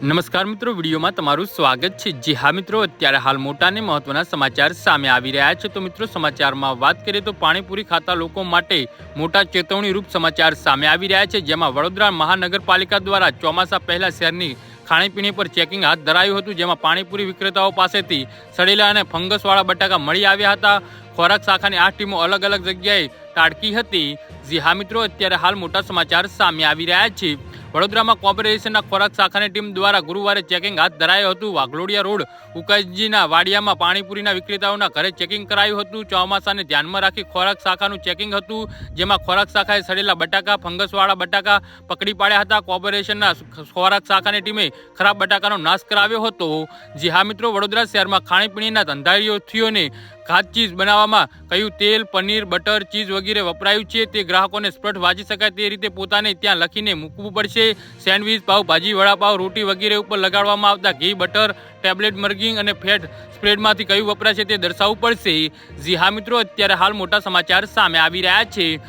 નમસ્કાર મિત્રો, વિડીયોમાં તમારું સ્વાગત છે। જી હા મિત્રો, અત્યારે હાલ મોટા અને મહત્વના સમાચાર સામે આવી રહ્યા છે। તો મિત્રો, સમાચારમાં વાત કરીએ તો પાણીપુરી ખાતા લોકો માટે મોટા ચેતવણીરૂપ સમાચાર સામે આવી રહ્યા છે, જેમાં વડોદરા મહાનગરપાલિકા દ્વારા ચોમાસા પહેલા શહેરની ખાણીપીણી પર ચેકિંગ હાથ ધરાયું હતું, જેમાં પાણીપુરી વિક્રેતાઓ પાસેથી સડેલા અને ફંગસવાળા બટાકા મળી આવ્યા હતા। ખોરાક શાખાની 8 ટીમો અલગ અલગ જગ્યાએ તાડકી હતી। જી હા મિત્રો, અત્યારે હાલ મોટા સમાચાર સામે આવી રહ્યા છે। વડોદરામાં કોર્પોરેશનના ખોરાક શાખાની ટીમ દ્વારા ગુરુવારે ચેકિંગ હાથ ધરાયું હતું। વાઘલોડિયા રોડ ઉકાઈજીના વાડિયામાં પાણીપુરીના વિક્રેતાઓના ઘરે ચેકિંગ કરાયું હતું। ચોમાસાને ધ્યાનમાં રાખી ખોરાક શાખાનું ચેકિંગ હતું, જેમાં ખોરાક શાખાએ સડેલા બટાકા, ફંગસવાળા બટાકા પકડી પાડ્યા હતા। કોર્પોરેશનના ખોરાક શાખાની ટીમે ખરાબ બટાકાનો નાશ કરાવ્યો હતો। જી હા મિત્રો, વડોદરા શહેરમાં ખાણીપીણીના ધંધાર્થીઓને ખાદ્ય ચીઝ બનાવવામાં કયું તેલ, પનીર, બટર, ચીઝ વગેરે વપરાયું છે તે ગ્રાહકોને સ્પષ્ટ વાંચી શકાય તે રીતે પોતાને ત્યાં લખીને મૂકવું પડશે। સેન્ડવીચ, પાવભાજી, વડાપાવ, રોટી વગેરે ઉપર લગાડવામાં આવતા ઘી, બટર, ટેબ્લેટ, મર્ગિંગ અને ફેટ સ્પ્રેડમાંથી કયું વપરાય છે તે દર્શાવવું પડશે। જી હા મિત્રો, અત્યારે હાલ મોટા સમાચાર સામે આવી રહ્યા છે।